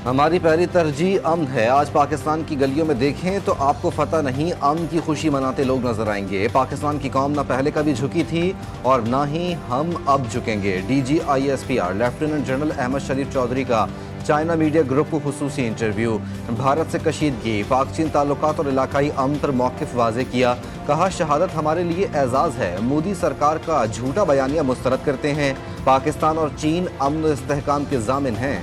ہماری پہلی ترجیح امن ہے۔ آج پاکستان کی گلیوں میں دیکھیں تو آپ کو فتح نہیں، امن کی خوشی مناتے لوگ نظر آئیں گے۔ پاکستان کی قوم نہ پہلے کبھی جھکی تھی اور نہ ہی ہم اب جھکیں گے۔ DGISPR لیفٹیننٹ جنرل احمد شریف چودھری کا چائنا میڈیا گروپ کو خصوصی انٹرویو۔ بھارت سے کشیدگی، پاک چین تعلقات اور علاقائی امن پر موقف واضح کیا۔ کہا شہادت ہمارے لیے اعزاز ہے، مودی سرکار کا جھوٹا بیانیہ مسترد کرتے ہیں۔ پاکستان اور چین امن و استحکام کے ضامن ہیں۔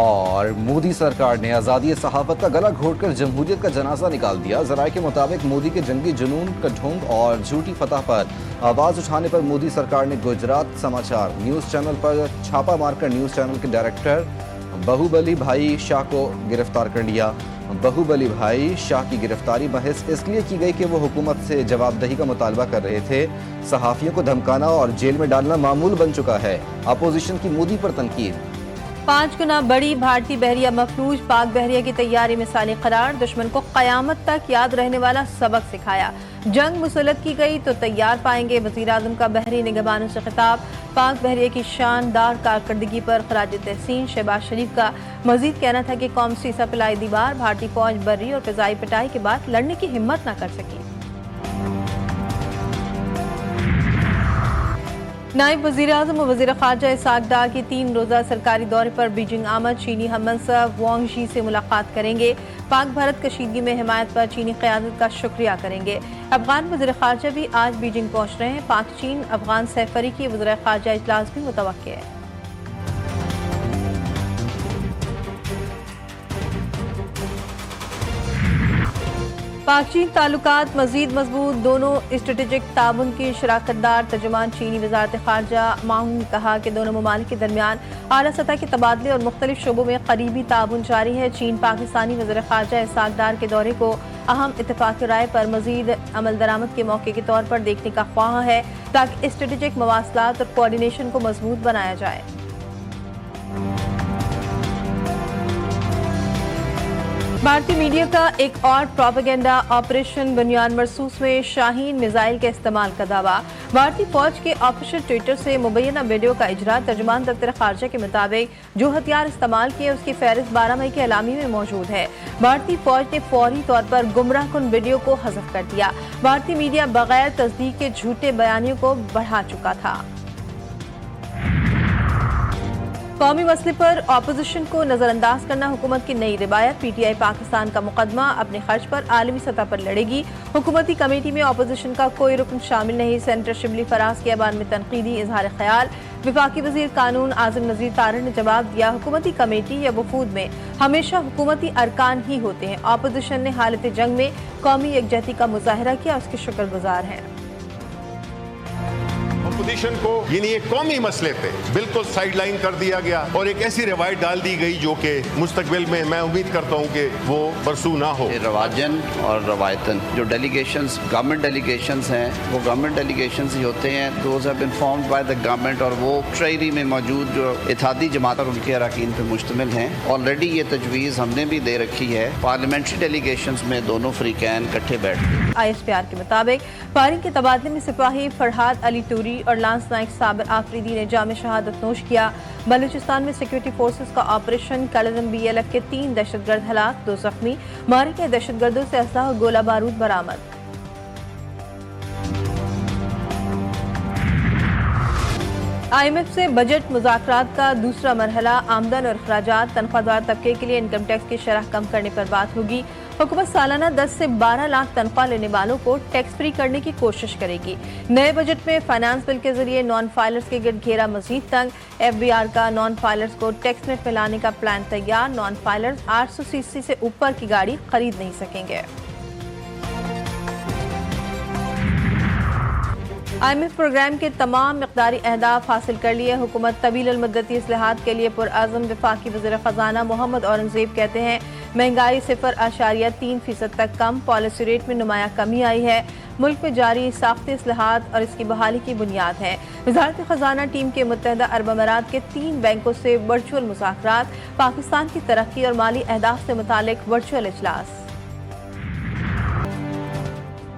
اور مودی سرکار نے آزادی صحافت کا گلا گھونٹ کر جمہوریت کا جنازہ نکال دیا۔ ذرائع کے مطابق مودی کے جنگی جنون کا ڈھونگ اور جھوٹی فتح پر آواز اٹھانے پر مودی سرکار نے گجرات سماچار نیوز چینل پر چھاپا مار کر نیوز چینل کے ڈائریکٹر بہوبلی بھائی شاہ کو گرفتار کر لیا۔ بہوبلی بھائی شاہ کی گرفتاری محض اس لیے کی گئی کہ وہ حکومت سے جواب دہی کا مطالبہ کر رہے تھے۔ صحافیوں کو دھمکانا اور جیل میں ڈالنا معمول بن چکا ہے۔ اپوزیشن کی مودی پر تنقید۔ 5 گنا بڑی بھارتی بحریہ مفلوج، پاک بحریہ کی تیاری مثالی قرار، دشمن کو قیامت تک یاد رہنے والا سبق سکھایا۔ جنگ مسلط کی گئی تو تیار پائیں گے۔ وزیراعظم کا بحری نگہبانوں سے خطاب۔ پاک بحریہ کی شاندار کارکردگی پر خراج تحسین۔ شہباز شریف کا مزید کہنا تھا کہ قوم سے سپلائی دیوار، بھارتی فوج بری اور فضائی پٹائی کے بعد لڑنے کی ہمت نہ کر سکی۔ نائب وزیراعظم و وزیر خارجہ اسحاق ڈار کی 3 روزہ سرکاری دورے پر بیجنگ آمد۔ چینی ہم منصب وانگ ژی سے ملاقات کریں گے۔ پاک بھارت کشیدگی میں حمایت پر چینی قیادت کا شکریہ کریں گے۔ افغان وزیر خارجہ بھی آج بیجنگ پہنچ رہے ہیں۔ پاک چین افغان سہ فریقی وزراء خارجہ اجلاس بھی متوقع ہے۔ پاک چین تعلقات مزید مضبوط، دونوں اسٹریٹجک تعاون کی شراکت دار۔ ترجمان چینی وزارت خارجہ مانگ نے کہا کہ دونوں ممالک کے درمیان اعلیٰ سطح کے تبادلے اور مختلف شعبوں میں قریبی تعاون جاری ہے۔ چین پاکستانی وزیر خارجہ اسحاق ڈار کے دورے کو اہم اتفاق رائے پر مزید عمل درآمد کے موقع کے طور پر دیکھنے کا خواہاں ہے تاکہ اسٹریٹجک مواصلات اور کوارڈینیشن کو مضبوط بنایا جائے۔ بھارتی میڈیا کا ایک اور پروپیگنڈا آپریشن بنیان مرصوص میں شاہین میزائل کے استعمال کا دعویٰ۔ بھارتی فوج کے آفیشیل ٹویٹر سے مبینہ ویڈیو کا اجرا۔ ترجمان دفتر خارجہ کے مطابق جو ہتھیار استعمال کیے اس کی فہرست 12 مئی کے اعلامیے میں موجود ہے۔ بھارتی فوج نے فوری طور پر گمراہ کن ویڈیو کو حذف کر دیا۔ بھارتی میڈیا بغیر تصدیق کے جھوٹے بیانیوں کو بڑھا چکا تھا۔ قومی مسئلے پر اپوزیشن کو نظر انداز کرنا حکومت کی نئی روایت۔ PTI پاکستان کا مقدمہ اپنے خرچ پر عالمی سطح پر لڑے گی۔ حکومتی کمیٹی میں اپوزیشن کا کوئی رکن شامل نہیں۔ سینیٹر شبلی فراز کے بیان میں تنقیدی اظہار خیال۔ وفاقی وزیر قانون اعظم نذیر طارڑ نے جواب دیا، حکومتی کمیٹی یا وفود میں ہمیشہ حکومتی ارکان ہی ہوتے ہیں۔ اپوزیشن نے حالت جنگ میں قومی یکجہتی کا مظاہرہ کیا، اس کے شکر گزار ہیں۔ اپوزیشن کو یعنی ایک قومی مسئلے پہ بالکل سائیڈ لائن کر دیا گیا اور ایک ایسی روایت ڈال دی گئی جو کہ مستقبل میں میں امید کرتا ہوں کہ وہ برسو نہ ہو۔ رواجن اور روایتن جو ڈیلیگیشنز گورنمنٹ ڈیلیگیشنز ہیں وہ گورنمنٹ ڈیلیگیشنز ہی ہوتے ہیں۔ Those have been formed by the government اور وہ ٹریری میں موجود جو اتحادی جماعت اور ان کے اراکین پہ مشتمل ہیں۔ آلریڈی یہ تجویز ہم نے بھی دے رکھی ہے، پارلیمنٹری ڈیلیگیشنز میں دونوں فریقین اکٹھے بیٹھ کے۔ ISPR کے مطابق فائرنگ کے تبادلے میں سپاہی فرحاد علی توری اور لانس نائک صابر آفریدی نے جام شہادت نوش کیا۔ بلوچستان میں سیکورٹی فورسز کا آپریشن کالعدم BLF کے 3 دہشت گرد ہلاک، 2 زخمی۔ مارے گئے دہشت گردوں سے اسلحہ اور گولہ بارود برآمد۔ IMF سے بجٹ مذاکرات کا دوسرا مرحلہ، آمدن اور اخراجات تنخواہ دار طبقے کے لیے انکم ٹیکس کی شرح کم کرنے پر بات ہوگی۔ حکومت سالانہ 10 سے 12 لاکھ تنخواہ لینے والوں کو ٹیکس فری کرنے کی کوشش کرے گی۔ نئے بجٹ میں فائنانس بل کے ذریعے نان فائلرز کے گرد گھیرا مزید تنگ۔ FBR کا نان فائلرز کو ٹیکس نیٹ میں لانے کا پلان تیار۔ نان فائلرز 800 cc سے اوپر کی گاڑی خرید نہیں سکیں گے۔ IMF پروگرام کے تمام مقداری اہداف حاصل کر لیے۔ حکومت طویل المدتی اصلاحات کے لیے پرعزم۔ وفاقی وزیر خزانہ محمد اورنگزیب کہتے ہیں مہنگائی 0.3% تک کم، پالیسی ریٹ میں نمایاں کمی آئی ہے۔ ملک میں جاری ساختی اصلاحات اور اس کی بحالی کی بنیاد ہے۔ وزارت خزانہ ٹیم کے متحدہ عرب امارات کے 3 بینکوں سے ورچوئل مذاکرات۔ پاکستان کی ترقی اور مالی اہداف سے متعلق ورچوئل اجلاس۔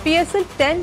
PSL 10